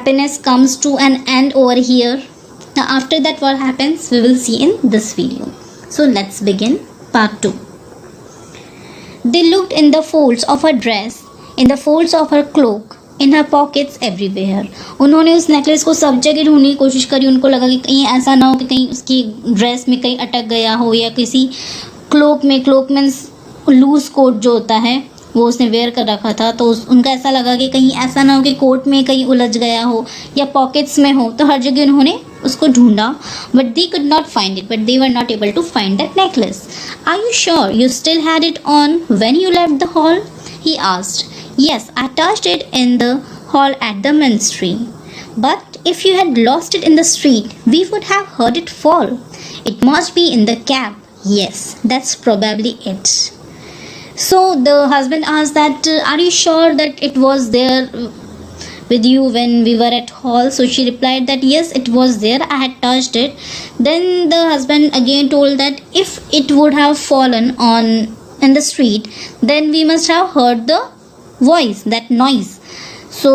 happiness comes to an end over here. Now after that what happens we will see in this video. So let's begin part 2. They looked in the folds of her dress, in the folds of her cloak, in her pockets, everywhere. उन्होंने उस necklace को सब जगह ढूंढने की कोशिश करी. उनको लगा कि कहीं ऐसा ना हो कि कहीं उसकी ड्रेस में कहीं अटक गया हो या किसी क्लोक मीन्स लूज कोट जो होता है वो उसने वेयर कर रखा था. तो उनका ऐसा लगा कि कहीं ऐसा ना हो कि कोट में कहीं उलझ गया हो या पॉकेट्स में हो. तो हर जगह उन्होंने उसको ढूंढा. But they could not find it. But they were not able to find that necklace. Are you sure you still had it on when you left the hall? He asked. Yes, I touched it in the hall at the ministry. But if you had lost it in the street, we would have heard it fall. It must be in the cab. Yes, that's probably it. So the husband asked that, are you sure that it was there with you when we were at hall? So she replied that yes, it was there. I had touched it. Then the husband again told that if it would have fallen on in the street, then we must have heard the voice, that noise. So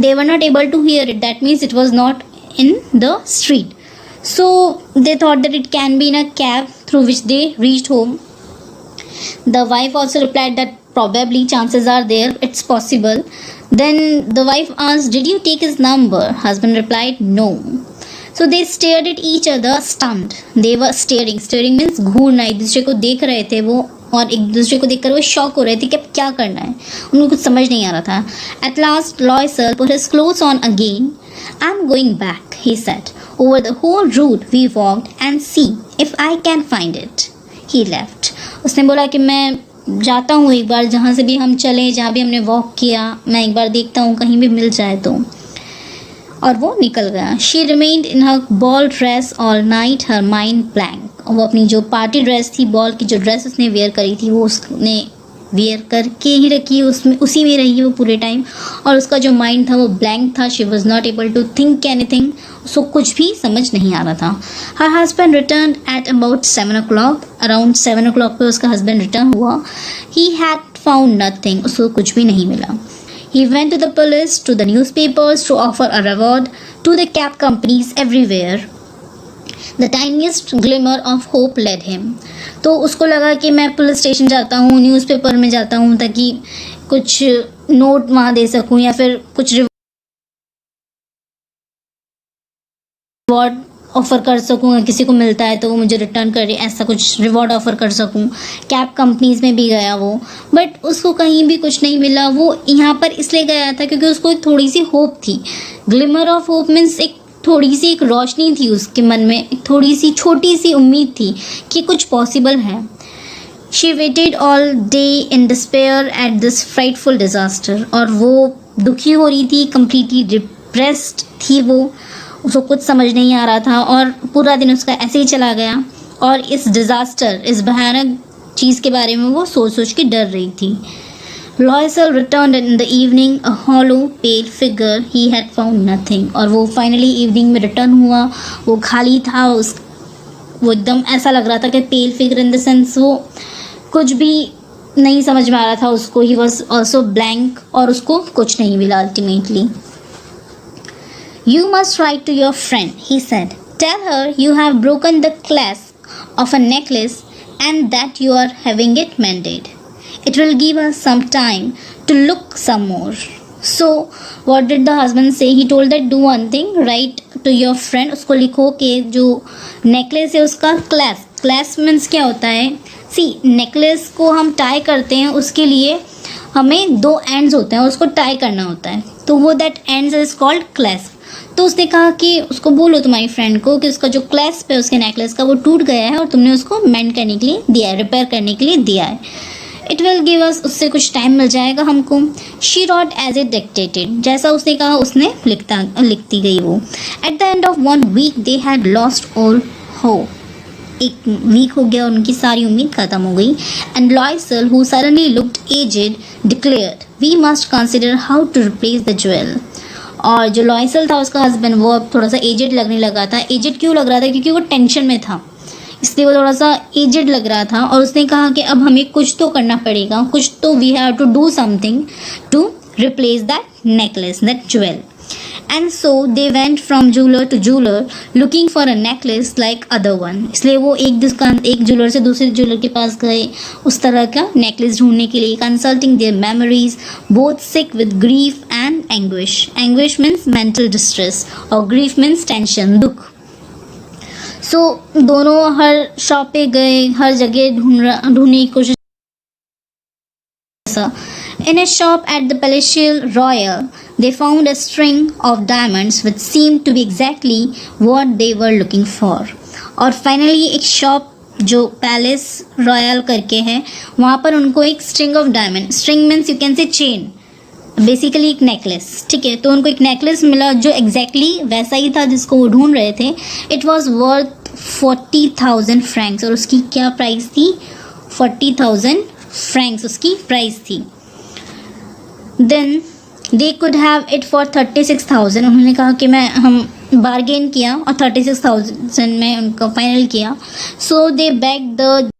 they were not able to hear it. That means it was not in the street. So they thought that it can be in a cab through which they reached home. The wife also replied that probably chances are there, it's possible. Then the wife asked, did you take his number? Husband replied no. So they stared at each other stunned. They were staring means घूरना. एक दूसरे को देख रहे थे वो और एक दूसरे को देखकर वो शॉक हो रहे थे कि अब क्या करना है. उनको कुछ समझ नहीं आ रहा था. At last Loisel put his clothes on again. I'm going back, he said. Over the whole route we walked and see if I can find it. He left. उसने बोला कि मैं जाता हूँ एक बार, जहाँ से भी हम चले, जहाँ भी हमने वॉक किया, मैं एक बार देखता हूँ कहीं भी मिल जाए तो. और वो निकल गया. She remained in her ball dress all night, her mind blank. वो अपनी जो पार्टी ड्रेस थी, बॉल की जो ड्रेस उसने वेयर करी थी वो उसने वेयर करके ही रखी, उसमें उसी में रही वो पूरे टाइम. और उसका जो माइंड था वो ब्लैंक था. She was not able to think anything. उसको कुछ भी समझ नहीं आ रहा था. Her husband return at about 7 o'clock. Around 7 o'clock पे उसका हस्बैंड रिटर्न हुआ. He had found nothing. उसको कुछ भी नहीं मिला. He went to the police, to the newspapers to offer a reward, to the cab companies everywhere. The tiniest glimmer of hope led him. तो उसको लगा कि मैं पुलिस स्टेशन जाता हूँ, न्यूज़पेपर में जाता हूँ ताकि कुछ नोट वहाँ दे सकूँ या फिर कुछ रिवॉर्ड ऑफ़र कर सकूँ. किसी को मिलता है तो वो मुझे रिटर्न करे, ऐसा कुछ रिवॉर्ड ऑफ़र कर सकूँ. कैब कंपनीज़ में भी गया वो, बट उसको कहीं भी कुछ नहीं मिला. वो यहाँ पर इसलिए गया था क्योंकि उसको एक थोड़ी सी होप थी. ग्लिमर ऑफ होप मीन्स एक थोड़ी सी एक रोशनी थी उसके मन में, एक थोड़ी सी छोटी सी उम्मीद थी कि कुछ पॉसिबल है. She weighted all day in despair at this frightful disaster. और वो दुखी हो रही थी, कम्प्लीटली डिप्रेस्ड थी वो. उसको कुछ समझ नहीं आ रहा था और पूरा दिन उसका ऐसे ही चला गया. और इस डिज़ास्टर, इस भयानक चीज़ के बारे में वो सोच के डर रही थी. Loisel returned in the evening, a hollow, pale figure. He had found nothing. और वो फाइनली इवनिंग में रिटर्न हुआ. वो खाली था. वो एकदम ऐसा लग रहा था कि पेल फिगर इन द सेंस वो कुछ भी नहीं समझ में आ रहा था उसको. ही वॉज ऑल्सो ब्लैंक और उसको कुछ नहीं मिला ultimately. You must write to your friend, he said. Tell her you have broken the clasp of a necklace and that you are having it mended. It will give us some time to look some more. So what did the husband say? He told that do one thing, write to your friend. उसको लिखो कि जो necklace है उसका clasp means क्या होता है. सी necklace को हम टाई करते हैं, उसके लिए हमें 2 एंड्स होते हैं, उसको टाई करना होता है. तो वो that ends is called clasp. तो उसने कहा कि उसको बोलो तुम्हारी फ्रेंड को कि उसका जो क्लैस्प है उसके नेकलेस का वो टूट गया है और तुमने उसको मेंड करने के लिए दिया है, रिपेयर करने के लिए दिया है. इट विल गिव अस, उससे कुछ टाइम मिल जाएगा हमको. She wrote as it dictated. जैसा उसने कहा उसने लिखती गई वो. At the end of 1 week they had lost all hope. एक वीक हो गया और उनकी सारी उम्मीद खत्म हो गई. And Loisel who suddenly looked aged declared we must consider how to replace the jewel. और जो लॉयसल था उसका हस्बैंड वो अब थोड़ा सा एजेड लगने लगा था. एजेड क्यों लग रहा था? क्योंकि वो टेंशन में था, इसलिए वो थोड़ा सा एजेड लग रहा था. और उसने कहा कि अब हमें कुछ तो करना पड़ेगा, कुछ तो we have to do something to replace that necklace, that jewel. And so they went from jeweller to jeweller looking for a necklace like other one. इसलिए वो एक जूलर से दूसरे जूलर के पास गए उस तरह का नेकलेस ढूंढने के लिए. Consulting their memories, both sick with grief and anguish. Anguish means mental distress और ग्रीफ मीन्स टेंशन, दुख. सो दोनों हर शॉप पे गए, हर जगह ढूंढने की कोशिश. In a shop at the Palatial Royal, they found a string of diamonds which seemed to be exactly what they were looking for. और फाइनली एक शॉप जो पैलेस रॉयल करके है, वहाँ पर उनको एक string of diamond, string means you can say chain, basically एक नेकलेस, ठीक है. तो उनको एक नेकलेस मिला जो एग्जैक्टली वैसा ही था जिसको वो ढूंढ रहे थे. It was worth 40,000 Franks. और उसकी क्या प्राइस थी? 40,000 फ्रैंक्स उसकी प्राइस थी. Then they could have it for 36,000. उन्होंने कहा कि हम बार्गेन किया और 36,000 में उनको फाइनल किया. So they beg the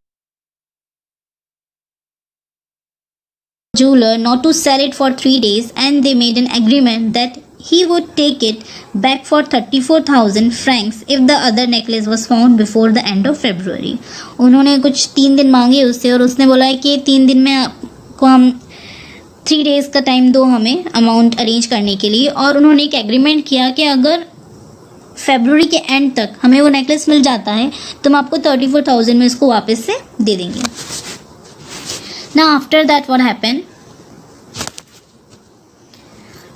jeweler not to sell it for 3 days, and they made an agreement that he would take it back for 34,000 francs if the other necklace was found before the end of February. उन्होंने कुछ 3 दिन मांगे उससे और उसने बोला है कि 3 दिन में आपको हम 3 डेज़ का टाइम दो हमें अमाउंट अरेंज करने के लिए. और उन्होंने एक एग्रीमेंट किया कि अगर फरवरी के एंड तक हमें वो नेकलेस मिल जाता है तो हम आपको 34,000 में इसको वापस से दे देंगे. Now after that what happened?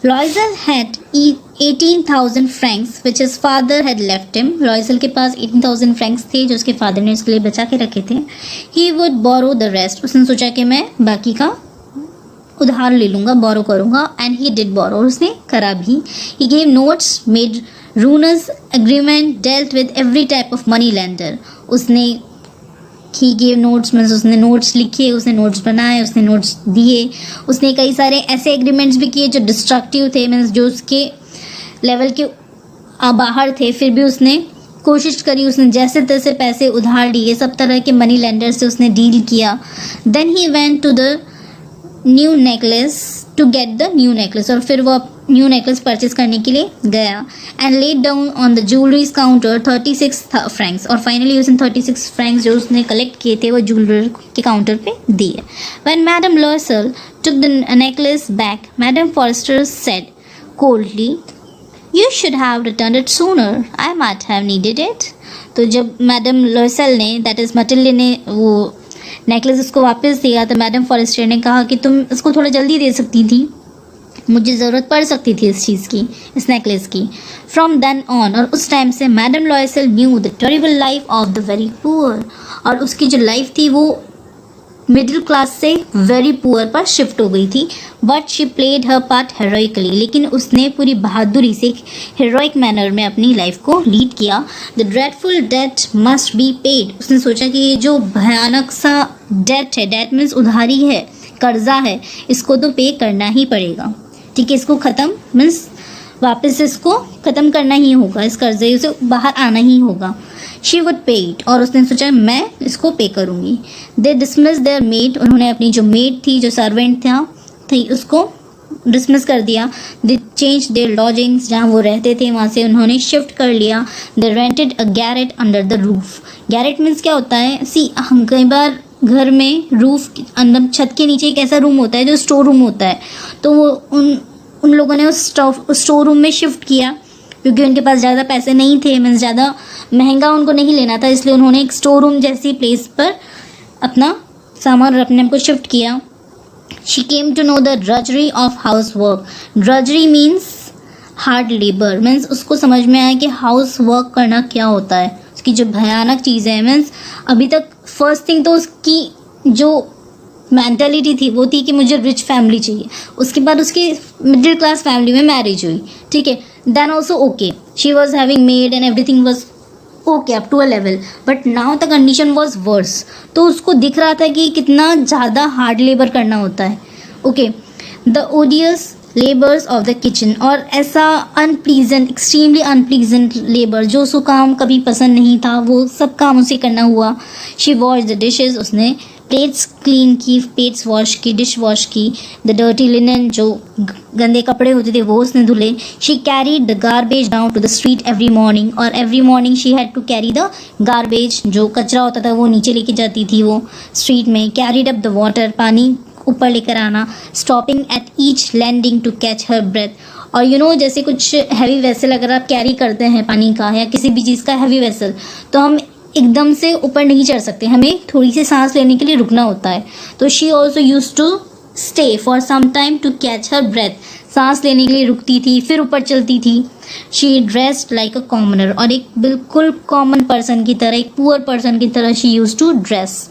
Loisel had 18,000 francs which his father had left him. Loisel के पास 18,000 francs थे जो उसके फादर ने उसके लिए बचा के रखे थे. He would borrow the rest. उसने सोचा कि मैं बाकी का उधार ले लूँगा, बोरो करूँगा. And he did borrow. और उसने करा भी. He gave notes, made ruinous agreement, dealt with every type of money lender. उसने ही गेव नोट्स मीन्स उसने नोट्स लिखे, उसने नोट्स बनाए, उसने नोट्स दिए. उसने कई सारे ऐसे एग्रीमेंट्स भी किए जो डिस्ट्रक्टिव थे, मीन्स जो उसके लेवल के बाहर थे. फिर भी उसने कोशिश करी, उसने जैसे तैसे पैसे उधार लिए, सब तरह के मनी लेंडर से उसने डील किया. Then he went to the new necklace to get the new necklace. और फिर वो न्यू नेकलेस परचेज करने के लिए गया. And laid down on the jewelleries counter 36 Franks. और फाइनली उसने 36 फ्रैंक्स जो उसने कलेक्ट किए थे वो ज्वेलरी के काउंटर पे दिए. When madam Loisel took the necklace back, madam Forestier said coldly, you should have return it sooner, I might have needed it. तो जब मैडम लॉयसेल ने, दैट इज़ मटिल्डे ने, वो नेकलेस उसको वापस दिया तो मैडम फॉरेस्टर ने कहा कि तुम इसको थोड़ा जल्दी दे सकती थी, मुझे ज़रूरत पड़ सकती थी इस चीज़ की, इस नेकलेस की. फ्रॉम देन ऑन, और उस टाइम से madam Loisel knew the terrible life of the very poor. और उसकी जो लाइफ थी वो मिडिल क्लास से वेरी पुअर पर शिफ्ट हो गई थी. But she played her part heroically. लेकिन उसने पूरी बहादुरी से हेरोइक मैनर में अपनी लाइफ को लीड किया. The dreadful debt must be paid. उसने सोचा कि ये जो भयानक सा डेट है, डेट मीन्स उधारी है, कर्जा है, इसको तो पे करना ही पड़ेगा. ठीक है, इसको ख़त्म मीन्स वापस इसको ख़त्म करना ही होगा, इस कर्जे से बाहर आना ही होगा. शी वुड पे इट. और उसने सोचा मैं इसको पे करूँगी. दे डिसमिस देयर मेड. उन्होंने अपनी जो मेड थी, जो सर्वेंट थी उसको डिसमिस कर दिया. They change their lodgings. जहाँ वो रहते थे वहाँ से उन्होंने शिफ्ट कर लिया. They rented a garret under the roof. Garret means क्या होता है? हम कई बार घर में रूफ अंदर छत के नीचे एक ऐसा रूम होता है जो स्टोर रूम होता है. तो वो उन लोगों ने उस स्टोर रूम में शिफ्ट किया क्योंकि उनके पास ज़्यादा पैसे नहीं थे, मीन्स ज़्यादा महंगा उनको नहीं लेना था, इसलिए उन्होंने एक स्टोर रूम जैसी प्लेस पर अपना सामान अपने को शिफ्ट किया. She came to know the drudgery of housework. Drudgery means hard labour. Means उसको समझ में आया कि हाउस वर्क करना क्या होता है, उसकी जो भयानक चीज़ें हैं. मीन्स अभी तक फर्स्ट थिंग तो उसकी जो मैंटेलिटी थी वो थी कि मुझे रिच फैमिली चाहिए. उसके बाद उसकी मिडिल क्लास फैमिली में मैरिज हुई. ठीक है, then also okay, she was having maid and everything was okay up to a level. But now the condition was worse. तो उसको दिख रहा था कि कितना ज़्यादा हार्ड लेबर करना होता है. Okay, the ओडियस labours of the kitchen. और ऐसा अनप्लीजेंट, एक्सट्रीमली अनप्लीजेंट लेबर जो उसको काम कभी पसंद नहीं था, वो सब काम उसे करना हुआ. She wash the dishes. उसने प्लेट्स क्लीन की, प्लेट्स वॉश की, डिश वॉश की, द डर्टी लिनन जो गंदे कपड़े होते थे वो उसने धुले. She carried the garbage down to the street every morning, और every morning she had to carry the garbage, जो कचरा होता था वो नीचे लेके जाती थी वो स्ट्रीट में. कैरीड अप द वाटर, पानी ऊपर लेकर आना. Stopping at each landing to catch her breath, और जैसे कुछ हैवी वेसल अगर आप कैरी करते हैं पानी का या किसी भी चीज़ का हैवी वेसल, तो हम एकदम से ऊपर नहीं चढ़ सकते, हमें थोड़ी सी सांस लेने के लिए रुकना होता है. तो she also use to stay for some time to catch her breath, सांस लेने के लिए रुकती थी फिर ऊपर चलती थी. She dressed like a commoner, और एक बिल्कुल कॉमन पर्सन की तरह, एक पुअर पर्सन की तरह she use to dress.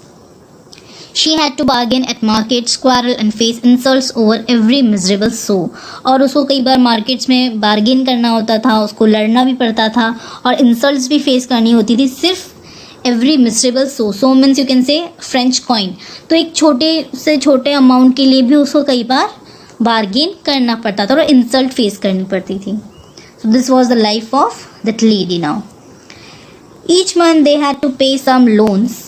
She had to bargain at markets, quarrel and face insults over every miserable sou. और उसको कई बार मार्केट्स में बार्गेन करना होता था, उसको लड़ना भी पड़ता था और इंसल्ट्स भी फेस करनी होती थी. सिर्फ every miserable so means you can say French coin, तो एक छोटे से छोटे अमाउंट के लिए भी उसको कई बार बार्गेन करना पड़ता था और इंसल्ट फेस करनी पड़ती थी. So this was the life of that lady. Now each month they had to pay some loans,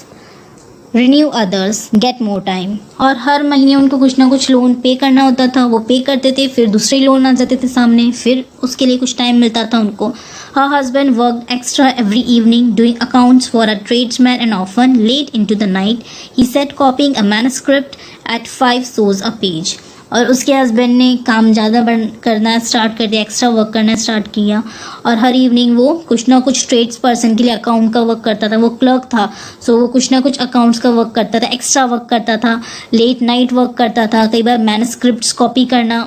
renew others, get more time, और हर महीने उनको कुछ ना कुछ लोन पे करना होता था, वो पे करते थे, फिर दूसरे लोन आ जाते थे सामने, फिर उसके लिए कुछ टाइम मिलता था उनको. Her husband worked extra every evening doing accounts for a tradesman and often late into the night he sat copying a manuscript at 5 sous a page. और उसके हस्बैंड ने काम ज़्यादा करना स्टार्ट कर दिया, एक्स्ट्रा वर्क करना स्टार्ट किया, और हर इवनिंग वो कुछ ना कुछ ट्रेड्स पर्सन के लिए अकाउंट का वर्क करता था. वो क्लर्क था, सो वो कुछ ना कुछ अकाउंट्स का वर्क करता था, एक्स्ट्रा वर्क करता था, लेट नाइट वर्क करता था, कई बार मैन्युस्क्रिप्ट्स कॉपी करना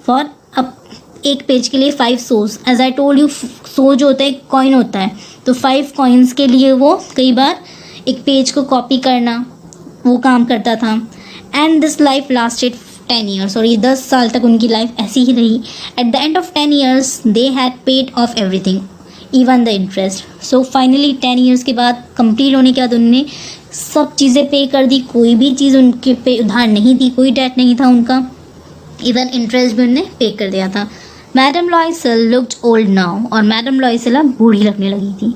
फॉर अब एक पेज के लिए 5 sous. As I told you, so जो होता है कॉइन होता है, तो 5 कॉइन्स के लिए वो कई बार एक पेज को कॉपी करना वो काम करता था. And this life lasted 10 years, और ये 10 साल तक उनकी लाइफ ऐसी ही रही. Eight the end of 10 years they had paid of everything even the interest. So finally 10 years के बाद, कंप्लीट होने के बाद उन्होंने सब चीज़ें पे कर दी, कोई भी चीज़ उनके पे उधार नहीं थी, कोई डेट नहीं था उनका, इवन इंटरेस्ट भी उन्होंने पे कर दिया था. Madam Loisel looked old now, और मैडम लॉयसेल अब बूढ़ी लगने लगी थी.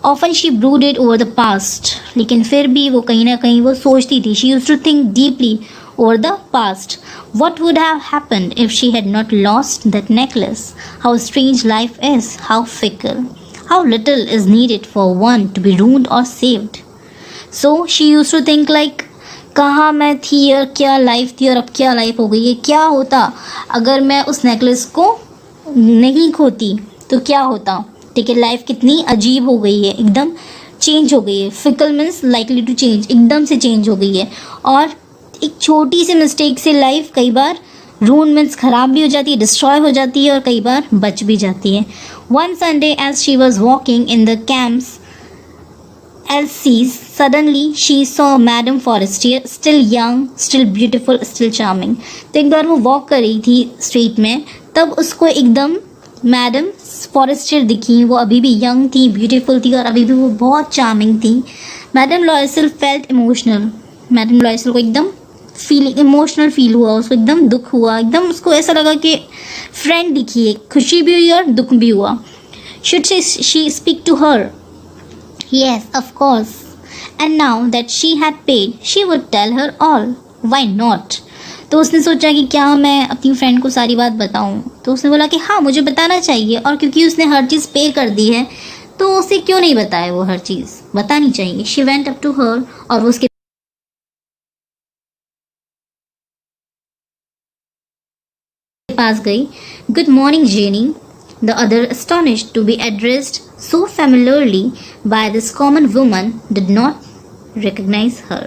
Often she brooded over the past, लेकिन फिर भी वो कहीं ना कहीं वो सोचती थी. She used to think deeply over the past. What would have happened if she had not lost that necklace? How strange life is, how fickle, how little is needed for one to be ruined or saved. So she used to think like, कहाँ मैं थी और क्या life थी और अब क्या life हो गई है. क्या होता अगर मैं उस नेकलेस को नहीं खोती तो क्या होता. ठीक है, लाइफ कितनी अजीब हो गई है, एकदम चेंज हो गई है. Fickle means likely to change, एकदम से चेंज हो गई है. और एक छोटी सी मिस्टेक से लाइफ कई बार रून मीन्स ख़राब भी हो जाती है, डिस्ट्रॉय हो जाती है, और कई बार बच भी जाती है. One Sunday as she was walking in the Champs Elysees, suddenly she saw madam Forestier, still young, still beautiful, still charming. तो एक बार वो वॉक कर रही थी स्ट्रीट में, तब उसको एकदम मैडम फॉरेस्टियर दिखी. वो अभी भी यंग थी, ब्यूटीफुल थी, और अभी भी वो बहुत चार्मिंग थी. Madam Loisel felt emotional, madam Loisel को एकदम फीलिंग इमोशनल फील हुआ, उसको एकदम दुख हुआ, एकदम उसको ऐसा लगा कि फ्रेंड दिखी है, खुशी भी हुई और दुख भी हुआ. Should she speak to her? Yes of course, and now that she had paid she would tell her all, why not. तो उसने सोचा कि क्या मैं अपनी फ्रेंड को सारी बात बताऊं. तो उसने बोला कि हाँ मुझे बताना चाहिए, और क्योंकि उसने हर चीज़ पे कर दी है तो उसे क्यों नहीं बताए, वो हर चीज़ बतानी चाहिए. She went up to her, और वो उसके पास गई. Good morning Jenny. The other astonished to be addressed so familiarly by this common woman did not recognize her.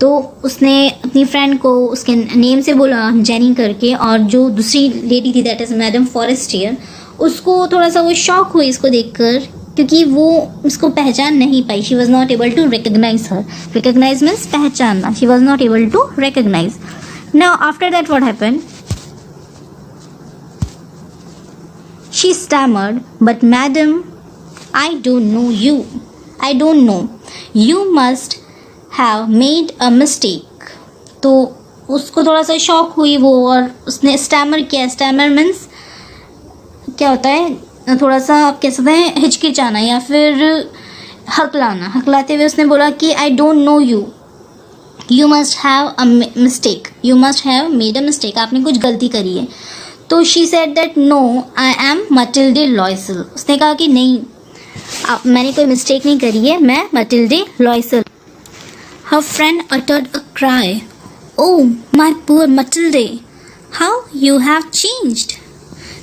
तो उसने अपनी फ्रेंड को उसके नेम से बोला जेनी करके, और जो दूसरी लेडी थी दैट इज़ मैडम फॉरेस्टियर, उसको थोड़ा सा वो शॉक हुई इसको देखकर, क्योंकि वो उसको पहचान नहीं पाई. She was not able to recognise her. Recognise means पहचानना. She was not able to recognise. Now after that what happened? She stammered, but madam, I don't know you. I don't know. You must have made a mistake. तो उसको थोड़ा सा shock हुई वो, और उसने stammer किया. स्टैमर मीन्स क्या होता है, थोड़ा सा आप कह सकते हैं हिचकिचाना या फिर हकलाना. हकलाते हुए उसने बोला कि I don't know you. You must have a mistake, you must have made a mistake, आपने कुछ गलती करी है। तो she said that no I am Mathilde Loisel, उसने कहा कि नहीं मैंने कोई मिस्टेक नहीं करी है, मैं Mathilde Loisel. Her friend uttered a cry, oh my poor Mathilde, how you have changed.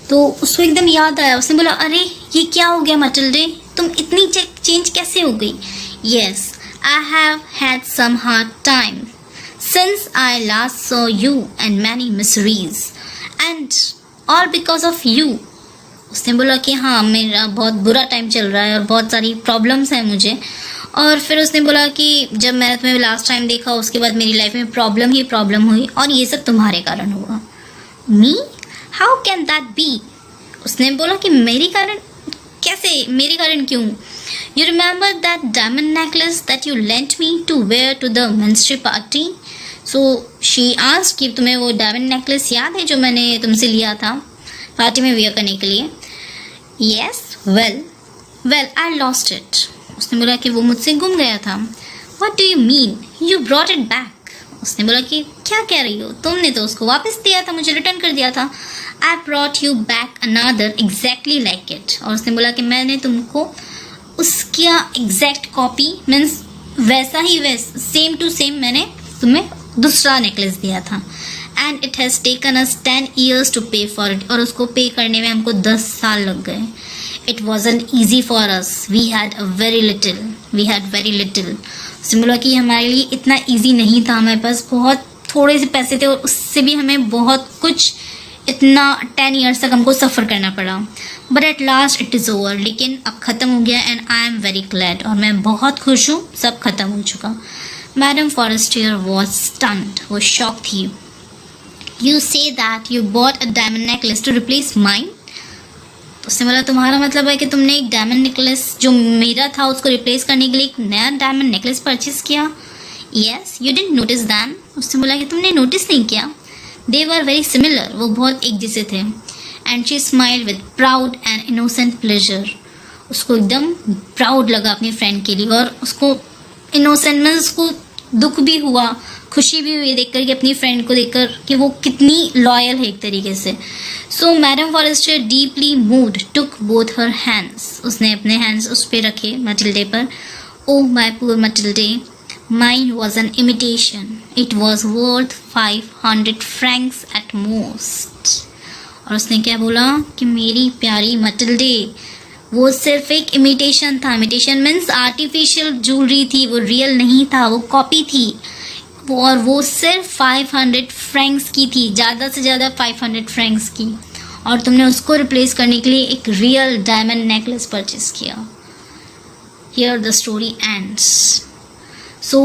तो उसको एकदम याद आया, उसने बोला अरे ये क्या हो गया मटिल्डे, तुम इतनी चेंज कैसे हो गई। Yes I have had some hard time since I last saw you and many miseries and all because of you. उसने बोला कि हाँ मेरा बहुत बुरा टाइम चल रहा है और बहुत सारी प्रॉब्लम्स हैं मुझे। और फिर उसने बोला कि जब मैंने तुम्हें लास्ट टाइम देखा उसके बाद मेरी लाइफ में प्रॉब्लम ही प्रॉब्लम हुई और ये सब तुम्हारे कारण हुआ। Me how can that be, उसने बोला कि मेरे कारण कैसे, मेरे कारण क्यों। You remember that diamond necklace that you lent me to wear to the ministerial party. So she asked कि तुम्हें वो डायमंड नेकलेस याद है जो मैंने तुमसे लिया था पार्टी में वेयर करने के लिए। Yes well I lost it, उसने बोला कि वो मुझसे गुम गया था। What do you mean you brought it back, उसने बोला कि क्या कह रही हो, तुमने तो उसको वापस दिया था, मुझे रिटर्न कर दिया था। I brought you back another exactly like it, और उसने बोला कि मैंने तुमको उसका एग्जैक्ट कॉपी मीन्स वैसा ही सेम टू सेम मैंने तुम्हें दूसरा नेकलेस दिया था। And it has taken us 10 years to pay for it, और उसको पे करने में हमको 10 साल लग गए। It wasn't easy for us, we had very little. उसने बोला कि हमारे लिए इतना ईजी नहीं था, हमारे पास बहुत थोड़े से पैसे थे और उससे भी हमें बहुत कुछ इतना 10 years तक हमको सफ़र करना पड़ा। But at last it is over, लेकिन अब ख़त्म हो गया and I am very glad, और मैं बहुत खुश हूँ, सब खत्म हो चुका। मैडम फॉरेस्टियर वॉज स्टन्ड, वो शॉक थी। You say that you bought a diamond necklace to replace mine, उसने बोला तुम्हारा मतलब है कि तुमने एक डायमंड नेकलेस जो मेरा था उसको रिप्लेस करने के लिए एक नया डायमंड नेकलेस परचेज किया। Yes you didn't notice them, उसने बोला कि तुमने नोटिस नहीं किया। दे वर वेरी सिमिलर, वो बहुत एक जैसे थे। And she smiled with proud and innocent pleasure, उसको एकदम प्राउड लगा अपनी फ्रेंड के लिए, और उसको इनोसेंट में उसको दुख भी हुआ, खुशी भी हुई देखकर कि अपनी फ्रेंड को देखकर कि वो कितनी लॉयल है एक तरीके से। So madam Forestier deeply moved took both her hands, उसने अपने हैंड्स उस पर रखे मटिल्डे पर। Oh my poor Mathilde, mine was an imitation, it was worth 500 francs at most. और उसने क्या बोला कि मेरी प्यारी मटिल्डे, वो सिर्फ एक इमिटेशन था। इमिटेशन मीन्स आर्टिफिशियल ज्वेलरी थी, वो रियल नहीं था, वो कॉपी थी, और वो सिर्फ 500 francs की थी, ज़्यादा से ज़्यादा 500 francs की, और तुमने उसको रिप्लेस करने के लिए एक रियल डायमंड नेकलेस परचेज किया। Here the story ends. So